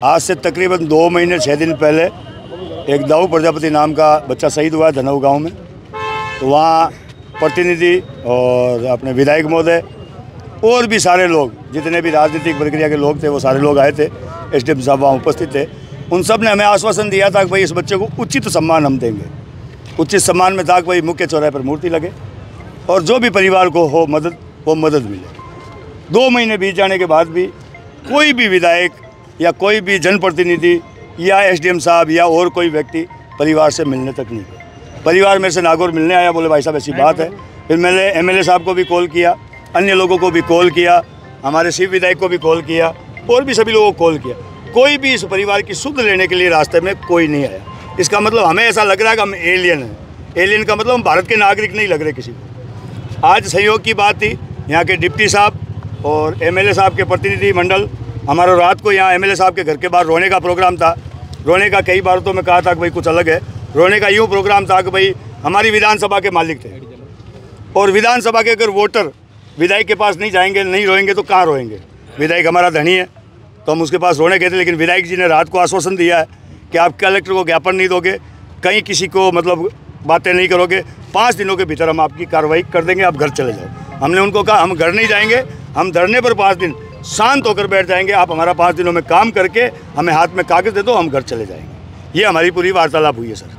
आज से तकरीबन 2 महीने 6 दिन पहले एक दाऊ प्रजापति नाम का बच्चा शहीद हुआ है धनऊ गांव में। तो वहाँ प्रतिनिधि और अपने विधायक महोदय और भी सारे लोग, जितने भी राजनीतिक प्रक्रिया के लोग थे, वो सारे लोग आए थे। एसडीएम साहब वहाँ उपस्थित थे। उन सब ने हमें आश्वासन दिया था कि भाई इस बच्चे को उचित सम्मान हम देंगे। उचित सम्मान में था कि भाई मुख्य चौराहे पर मूर्ति लगे और जो भी परिवार को हो मदद, वो मदद मिले। 2 महीने बीत जाने के बाद भी कोई भी विधायक या कोई भी जनप्रतिनिधि या एसडीएम साहब या और कोई व्यक्ति परिवार से मिलने तक नहीं गए। परिवार मेरे से नागौर मिलने आया, बोले भाई साहब ऐसी बात है। फिर मैंने एमएलए साहब को भी कॉल किया, अन्य लोगों को भी कॉल किया, हमारे शिव विधायक को भी कॉल किया और भी सभी लोगों को कॉल किया। कोई भी इस परिवार की सुध लेने के लिए रास्ते में कोई नहीं आया। इसका मतलब हमें ऐसा लग रहा है कि हम एलियन हैं। एलियन का मतलब हम भारत के नागरिक नहीं लग रहे किसी को। आज संयोग की बात थी, यहाँ के डिप्टी साहब और एमएलए साहब के प्रतिनिधि मंडल, हमारा रात को यहाँ एमएलए साहब के घर के बाहर रोने का प्रोग्राम था। रोने का कई बार तो मैं कहा था कि भाई कुछ अलग है। रोने का यूँ प्रोग्राम था कि भाई हमारी विधानसभा के मालिक थे और विधानसभा के अगर वोटर विधायक के पास नहीं जाएंगे, नहीं रोएंगे तो कहाँ रोएंगे। विधायक हमारा धनी है तो हम उसके पास रोने गए थे। लेकिन विधायक जी ने रात को आश्वासन दिया है कि आप कलेक्टर को ज्ञापन नहीं दोगे, कहीं किसी को मतलब बातें नहीं करोगे, 5 दिनों के भीतर हम आपकी कार्रवाई कर देंगे, आप घर चले जाओ। हमने उनको कहा हम घर नहीं जाएंगे, हम धरने पर 5 दिन शांत होकर बैठ जाएंगे। आप हमारा 5 दिनों में काम करके हमें हाथ में कागज़ दे दो, हम घर चले जाएंगे। ये हमारी पूरी वार्तालाप हुई है सर।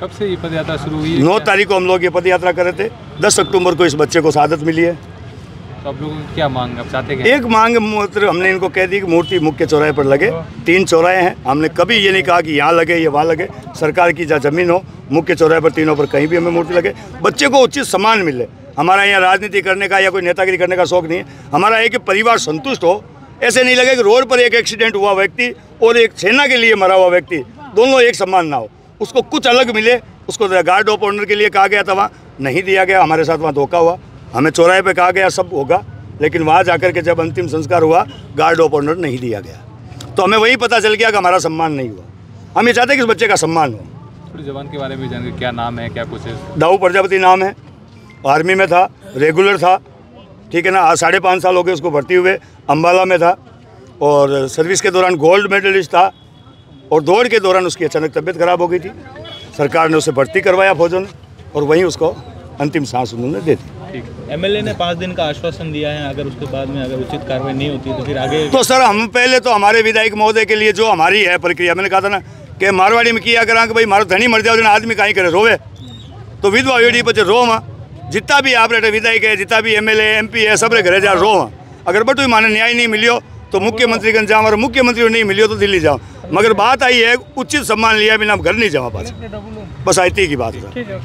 कब से ये पदयात्रा शुरू हुई है? 9 तारीख को हम लोग ये पदयात्रा कर रहे थे। 10 अक्टूबर को इस बच्चे को शहादत मिली है। तो आप लोगों की क्या मांग अब चाहते हैं? एक मांग मतलब हमने इनको कह दी कि मूर्ति मुख्य चौराहे पर लगे। 3 चौराहे हैं, हमने कभी ये नहीं कहा कि यहाँ लगे या वहाँ लगे। सरकार की जहाँ ज़मीन हो, मुख्य चौराहे पर तीनों पर कहीं भी हमें मूर्ति लगे। बच्चे को उचित सम्मान मिले। हमारा यहाँ राजनीति करने का या कोई नेतागिरी करने का शौक नहीं है। हमारा एक परिवार संतुष्ट हो। ऐसे नहीं लगे कि रोड पर एक एक्सीडेंट हुआ व्यक्ति और एक सेना के लिए मरा हुआ व्यक्ति, दोनों एक समान ना हो। उसको कुछ अलग मिले। उसको गार्ड ऑफ ऑनर के लिए कहा गया था, वहाँ नहीं दिया गया। हमारे साथ वहाँ धोखा हुआ। हमें चौराहे पे कहा गया सब होगा, लेकिन वहाँ जाकर के जब अंतिम संस्कार हुआ, गार्ड ऑफ ऑनर नहीं दिया गया। तो हमें वही पता चल गया कि हमारा सम्मान नहीं हुआ। हम ये चाहते हैं कि इस बच्चे का सम्मान हो। थोड़ी जवान के बारे में जानिए, क्या नाम है, क्या कुछ है? दाऊ प्रजापति नाम है, आर्मी में था, रेगुलर था, ठीक है ना। आज 5.5 साल हो गए उसको भर्ती हुए। अम्बाला में था और सर्विस के दौरान गोल्ड मेडलिस्ट था और दौड़ के दौरान उसकी अचानक तबीयत खराब हो गई थी। सरकार ने उसे भर्ती करवाया फौजों ने और वहीं उसको अंतिम सांस उन्होंने दे दी। एमएलए ने 5 दिन का आश्वासन दिया है, अगर उसके बाद में अगर उचित कार्रवाई नहीं होती तो फिर आगे। तो सर हम पहले तो हमारे विधायक महोदय के लिए जो हमारी है प्रक्रिया, मैंने कहा था ना कि मारवाड़ी में किया करा कि भाई मारो धनी मर जाओ, आदमी कहीं करे रोवे तो विधवा वेड़ी बचे रो माँ। जितना भी आप रहे विधायक है, जितना भी एमएलए एमपी है, सब घरे जा रो माँ। अगर बटू माने न्याय नहीं मिलियो तो मुख्यमंत्री गंज जाओ और मुख्यमंत्री को नहीं मिलियो तो दिल्ली जाओ। मगर बात आई है उचित सम्मान लिया बिना हम घर नहीं जाओ पास। बस आती की बात है।